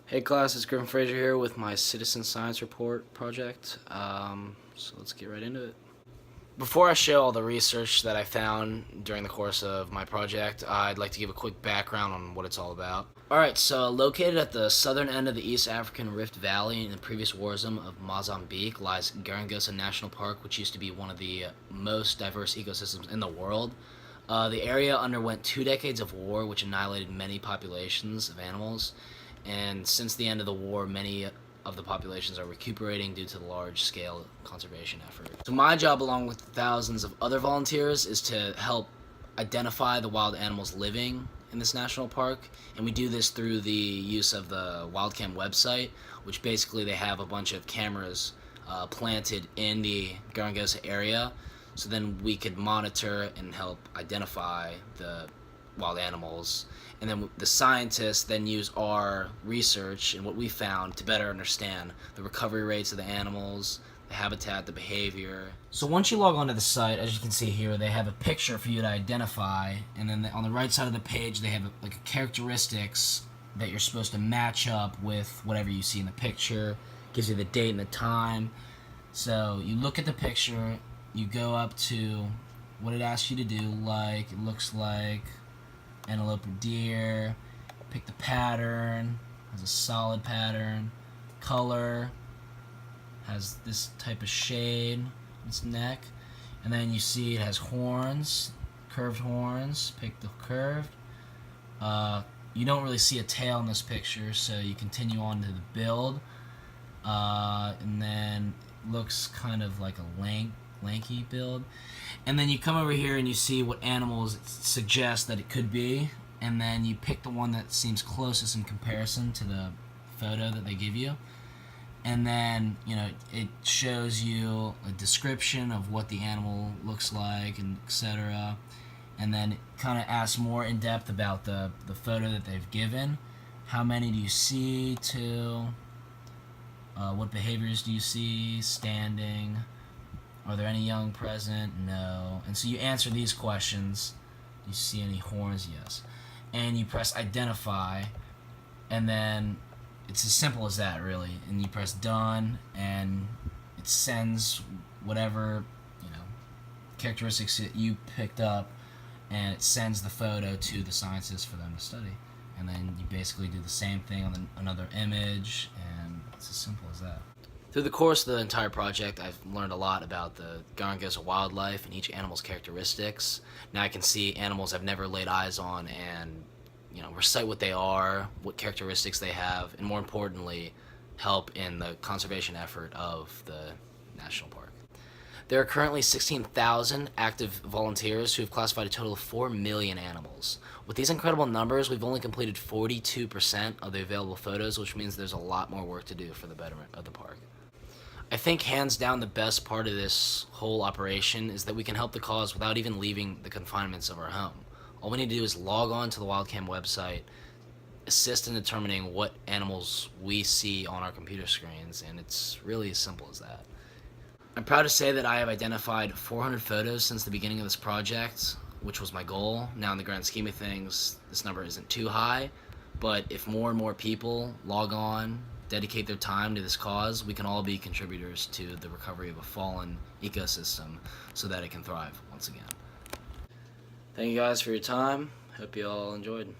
Hey class, it's Griffin Fraser here with my Citizen Science Report project. So let's get right into it. Before I show all the research that I found during the course of my project, I'd like to give a quick background on what it's all about. Alright, so located at the southern end of the East African Rift Valley in the previous war zone of Mozambique lies Gorongosa National Park, which used to be one of the most diverse ecosystems in the world. The area underwent 2 decades of war, which annihilated many populations of animals, and since the end of the war, many of the populations are recuperating due to the large-scale conservation effort. So my job, along with thousands of other volunteers, is to help identify the wild animals living in this national park, and we do this through the use of the WildCam website, which basically they have a bunch of cameras planted in the Gorongosa area, so then we could monitor and help identify the wild animals, and then the scientists then use our research and what we found to better understand the recovery rates of the animals, the habitat, the behavior. So once you log onto the site, as you can see here, they have a picture for you to identify, and then on the right side of the page they have like characteristics that you're supposed to match up with whatever you see in the picture. It gives you the date and the time. So you look at the picture, you go up to what it asks you to do, like it looks like antelope or deer, pick the pattern, has a solid pattern, color, has this type of shade in its neck, and then you see it has horns, curved horns, pick the curved. You don't really see a tail in this picture, so you continue on to the build, and then it looks kind of like a lanky build, and then you come over here and you see what animals it suggests that it could be, and then you pick the one that seems closest in comparison to the photo that they give you, and then it shows you a description of what the animal looks like and etc., and then it kind of asks more in depth about the photo that they've given. How many do you see? Two. What behaviors do you see? Standing. Are there any young present? No. And so you answer these questions. Do you see any horns? Yes. And you press identify, and then it's as simple as that, really. And you press done, and it sends whatever characteristics that you picked up, and it sends the photo to the scientists for them to study. And then you basically do the same thing on another image, and it's as simple as that. Through the course of the entire project, I've learned a lot about the Gorongosa wildlife and each animal's characteristics. Now I can see animals I've never laid eyes on and recite what they are, what characteristics they have, and more importantly, help in the conservation effort of the national park. There are currently 16,000 active volunteers who have classified a total of 4 million animals. With these incredible numbers, we've only completed 42% of the available photos, which means there's a lot more work to do for the betterment of the park. I think hands down the best part of this whole operation is that we can help the cause without even leaving the confinements of our home. All we need to do is log on to the WildCam website, assist in determining what animals we see on our computer screens, and it's really as simple as that. I'm proud to say that I have identified 400 photos since the beginning of this project, which was my goal. Now in the grand scheme of things, this number isn't too high, but if more and more people log on, dedicate their time to this cause, we can all be contributors to the recovery of a fallen ecosystem so that it can thrive once again. Thank you guys for your time. Hope you all enjoyed.